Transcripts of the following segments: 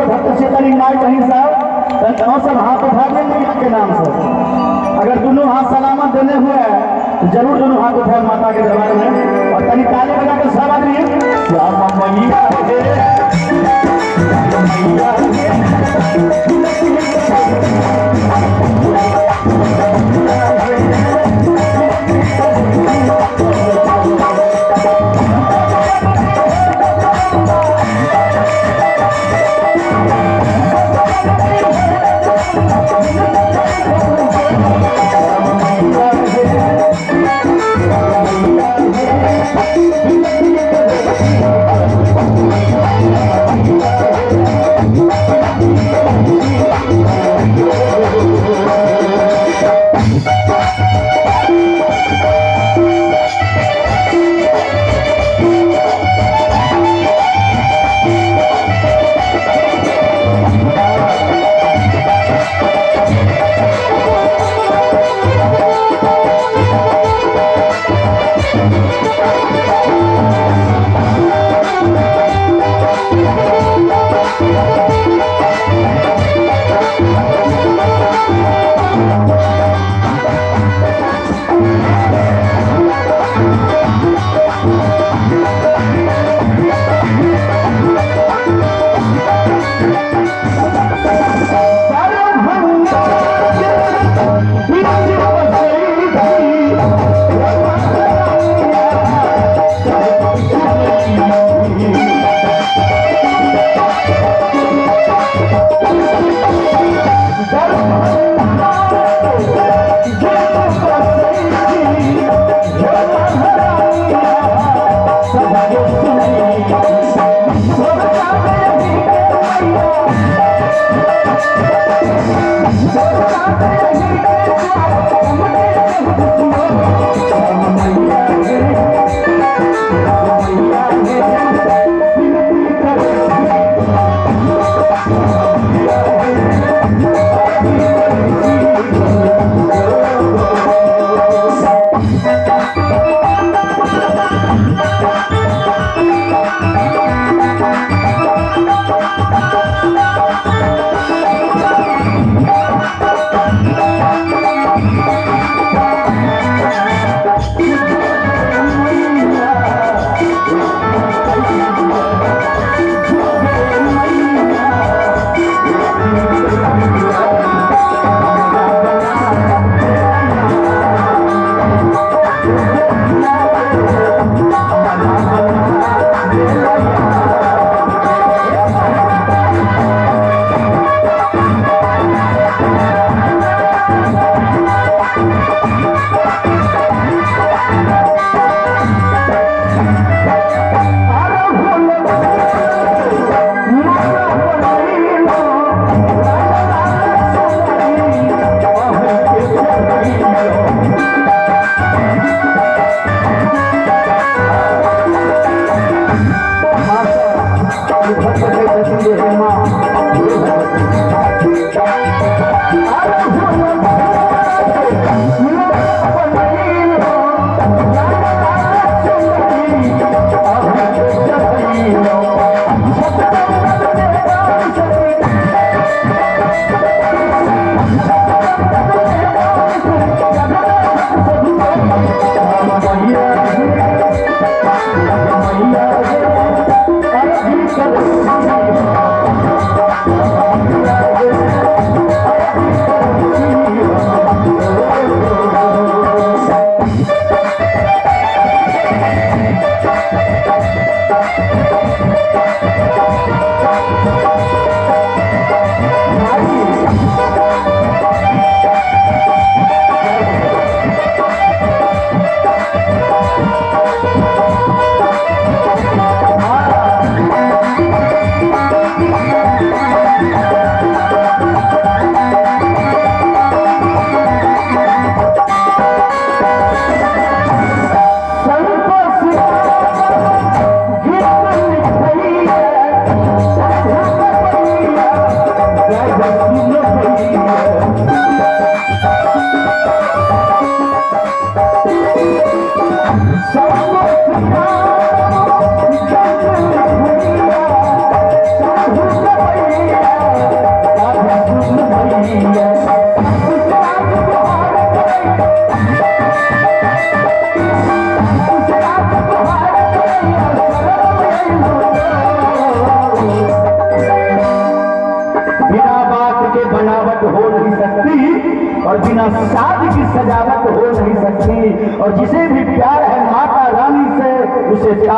भक्त चेतन नाय कहीं साहब तो सब हाथ उठा देंगे के नाम से। अगर दोनों हाथ सलामत देने हुए तो जरूर दोनों हाथ उठाए माता के दरबार में और तनी ताली बजा के सब आदमी श्यामा मैया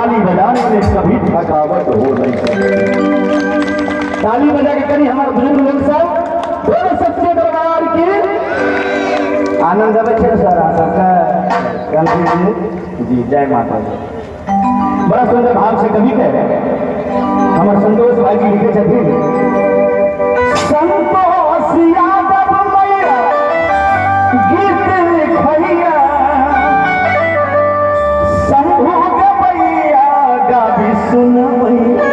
ताली बजाने में कभी थकावट हो नहीं सकती। ताली बजा के करी हमारे बुजुर्ग लोग सब बोलो सच्चे दरबार की आनंद आवे छे सर सबका जी जय माता दी। बड़ा सुंदर भाव से कवि कह हमारे संतोष भाई जी लिखे छथिन संतोष यादव मैया गीत लिखैया शंभु गवैया गाबी सुनवैया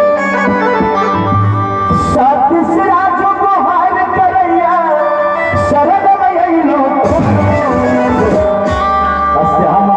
सतसिराज गुहार करैया शरण में अइलो श्याम